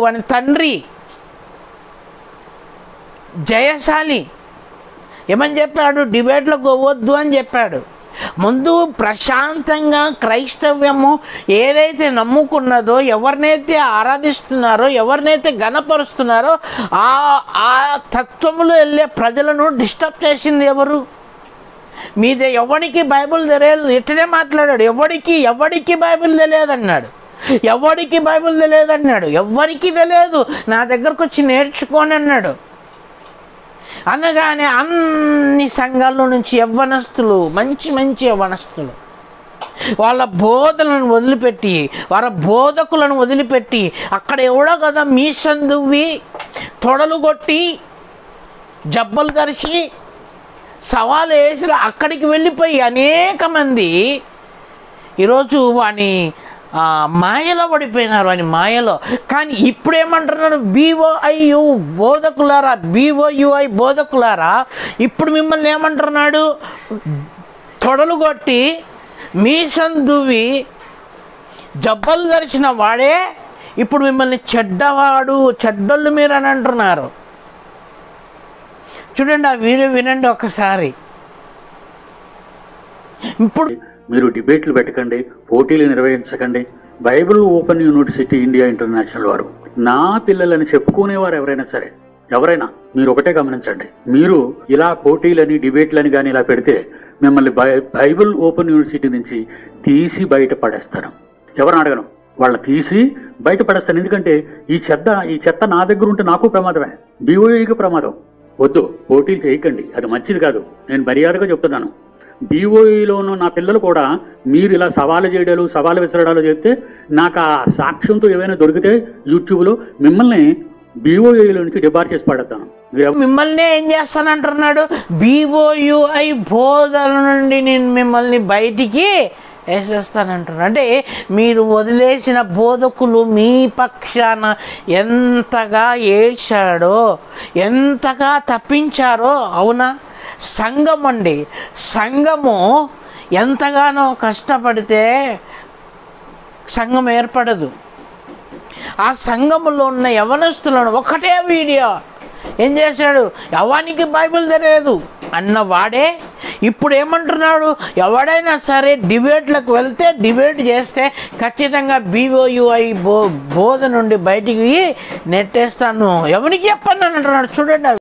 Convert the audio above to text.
వాని తండ్రి జయశాలి ఏమని చెప్పాడు? డిబేట్లకు వద్దు అని చెప్పాడు. ముందు ప్రశాంతంగా క్రైస్తవ్యము ఏదైతే నమ్ముకున్నదో, ఎవరినైతే ఆరాధిస్తున్నారో, ఎవరినైతే గణపరుస్తున్నారో ఆ తత్వములో వెళ్ళే ప్రజలను డిస్టర్బ్ చేసింది ఎవరు? మీదే ఎవరికి బైబిల్ తెలియదు. ఇట్లనే మాట్లాడాడు. ఎవరికి బైబిల్ తెలియదు అన్నాడు. ఎవరికి బైబిల్ తెలియదు అన్నాడు. ఎవరికి తెలియదు, నా దగ్గరకు వచ్చి నేర్చుకోని అన్నాడు. అనగానే అన్ని సంఘాల్లో నుంచి యవ్వనస్తులు, మంచి యవ్వనస్తులు వాళ్ళ బోధలను వదిలిపెట్టి, వాళ్ళ బోధకులను వదిలిపెట్టి, అక్కడ ఎవడో కదా మీసం దువ్వి, తొడలు కొట్టి, జబ్బలు కరిచి, సవాలు వేసి అక్కడికి వెళ్ళిపోయి అనేక మంది ఈరోజు వాని మాయలో పడిపోయినారు. వాని మాయలో. కానీ ఇప్పుడేమంటున్నారు? BOIU బోధకులారా, BOUI బోధకులారా, ఇప్పుడు మిమ్మల్ని ఏమంటున్నాడు? తొడలు కొట్టి, మీసం దువ్వి, జబ్బలు ధరిచిన వాడే ఇప్పుడు మిమ్మల్ని చెడ్డోళ్ళు మీరు అని అంటున్నారు. చూడండి, ఆ వీడియో వినండి ఒకసారి. ఇప్పుడు మీరు డిబేట్లు పెట్టకండి, పోటీలు నిర్వహించకండి. Bible Open University India International వారు నా పిల్లలని చెప్పుకునేవారు ఎవరైనా మీరు ఒకటే గమనించండి. మీరు ఇలా పోటీలని, డిబేట్లని కానీ ఇలా పెడితే మిమ్మల్ని బైబిల్ ఓపెన్ యూనివర్సిటీ నుంచి తీసి బయట పడేస్తాను. ఎవరిని అడగను, వాళ్ళని తీసి బయట పడేస్తాను. ఎందుకంటే ఈ చెత్త నా దగ్గర ఉంటే నాకు ప్రమాదమే, BOIకి ప్రమాదం. వద్దు, పోటీలు చేయకండి, అది మంచిది కాదు. నేను మర్యాదగా చెప్తున్నాను. BOIలోనూ నా పిల్లలు కూడా మీరు ఇలా సవాలు విసరడాలు చెప్తే నాకు ఆ సాక్ష్యంతో ఏమైనా దొరికితే యూట్యూబ్లో మిమ్మల్ని BOIలో నుంచి డిబార్ చేసి పడేస్తాను. మిమ్మల్ని ఏం చేస్తానంటున్నాడు? BOUI బోధల నుండి నేను మిమ్మల్ని బయటికి వేసేస్తానంటున్నాడు. అంటే మీరు వదిలేసిన బోధకులు మీ పక్షాన ఎంతగా ఏడ్చాడో, ఎంతగా తప్పించారో. అవునా? సంఘము ఎంతగానో కష్టపడితే సంఘం ఏర్పడదు. ఆ సంఘములో ఉన్న యవనస్తులను ఒకటే వీడియో ఏం చేశాడు? ఎవరికి బైబిల్ తెలియదు అన్నవాడే ఇప్పుడు ఏమంటున్నాడు? ఎవడైనా సరే డిబేట్లకు వెళ్తే, డిబేట్ చేస్తే ఖచ్చితంగా BOUI బోధ నుండి బయటికి నెట్టేస్తాను, ఎవరికి చెప్పను అని అంటున్నాడు. చూడండి.